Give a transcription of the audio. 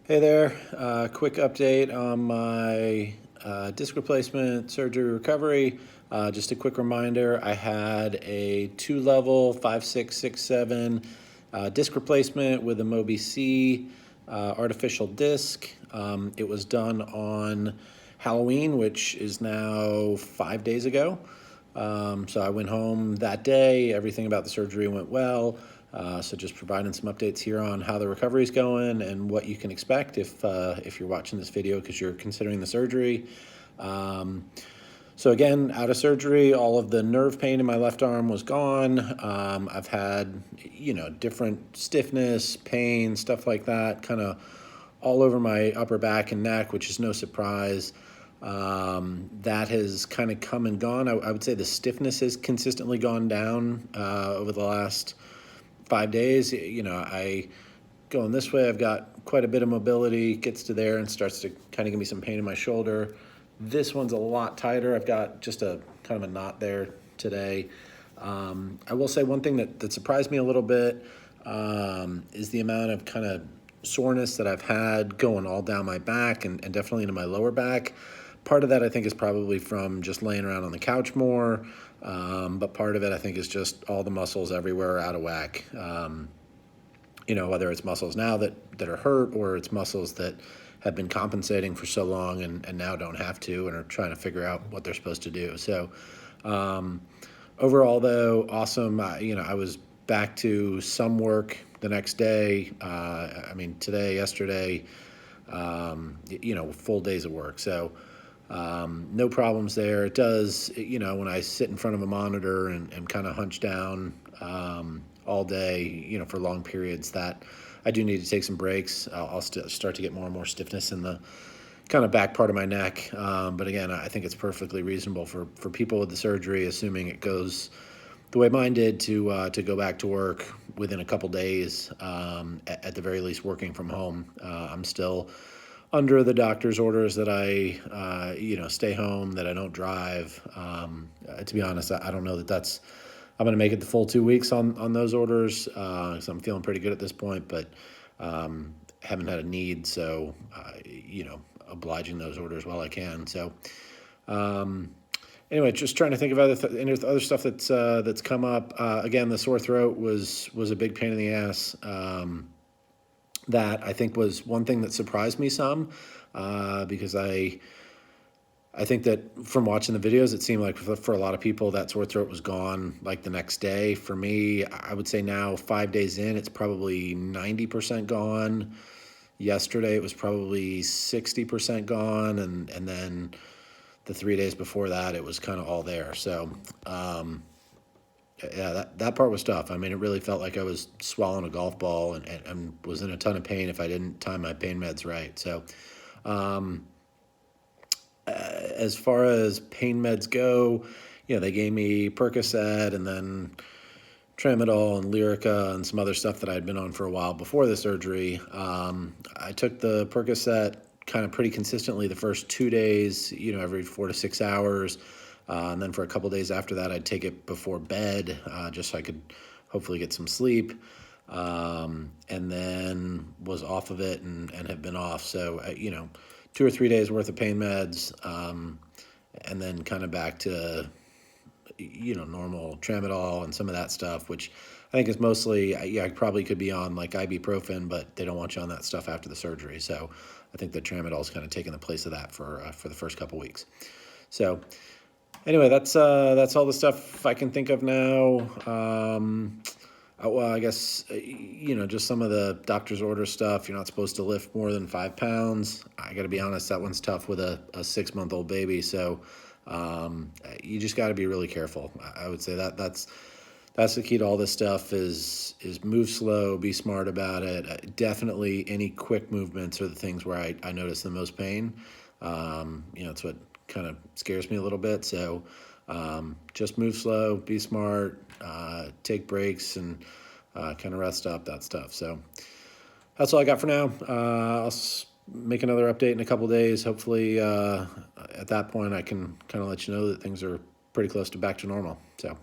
Hey there, quick update on my disc replacement surgery recovery. Just a quick reminder, I had a 2-level 5667 disc replacement with a Mobi-C artificial disc. It was done on Halloween, which is now 5 days ago. So I went home that day. Everything about the surgery went well. So just providing some updates here on how the recovery is going and what you can expect if you're watching this video because you're considering the surgery. So again, out of surgery, all of the nerve pain in my left arm was gone. I've had, different stiffness, pain, stuff like that, kind of all over my upper back and neck, which is no surprise. That has kind of come and gone. I would say the stiffness has consistently gone down over the last 5 days. I going this way, I've got quite a bit of mobility, gets to there and starts to kind of give me some pain in my shoulder. This one's a lot tighter. I've got just a kind of a knot there today. I will say one thing that surprised me a little bit is the amount of kind of soreness that I've had going all down my back and definitely into my lower back. Part of that I think is probably from just laying around on the couch more, but part of it I think is just all the muscles everywhere are out of whack. Whether it's muscles now that are hurt or it's muscles that have been compensating for so long and now don't have to and are trying to figure out what they're supposed to do. So overall, though, awesome. I was back to some work the next day. Today, yesterday, full days of work. So no problems there. It does, when I sit in front of a monitor and kind of hunch down all day, for long periods, that I do need to take some breaks. I'll start to get more and more stiffness in the kind of back part of my neck. But again, I think it's perfectly reasonable for people with the surgery, assuming it goes the way mine did, to go back to work within a couple days, at the very least working from home. I'm still under the doctor's orders that I, stay home, that I don't drive. To be honest, I don't know that I'm going to make it the full 2 weeks on those orders. So I'm feeling pretty good at this point, but haven't had a need. So, obliging those orders while I can. So, anyway, just trying to think of other stuff that's come up. Again, the sore throat was a big pain in the ass. That I think was one thing that surprised me some, because I think that from watching the videos, it seemed like for a lot of people that sore throat was gone like the next day. For me, I would say now 5 days in, it's probably 90% gone. Yesterday, it was probably 60% gone, and then the 3 days before that, it was kind of all there. So, yeah, that part was tough. I mean, it really felt like I was swallowing a golf ball and was in a ton of pain if I didn't time my pain meds right. So, as far as pain meds go, they gave me Percocet and then Tramadol and Lyrica and some other stuff that I'd been on for a while before the surgery. I took the Percocet kind of pretty consistently the first 2 days, every 4 to 6 hours. And then for a couple days after that, I'd take it before bed, just so I could hopefully get some sleep. And then was off of it and have been off. So, 2 or 3 days worth of pain meds, and then kind of back to, normal Tramadol and some of that stuff, which I think is mostly, I probably could be on like ibuprofen, but they don't want you on that stuff after the surgery. So I think the Tramadol is kind of taking the place of that for the first couple weeks. So anyway, that's all the stuff I can think of now. Well, I guess, just some of the doctor's order stuff. You're not supposed to lift more than 5 pounds. I got to be honest, that one's tough with a 6-month-old baby. So you just got to be really careful. I would say that's the key to all this stuff is move slow, be smart about it. Definitely any quick movements are the things where I notice the most pain. It's what kind of scares me a little bit. So just move slow, be smart, take breaks, and kind of rest up, that stuff. So that's all I got for now. I'll make another update in a couple days. Hopefully at that point I can kind of let you know that things are pretty close to back to normal. So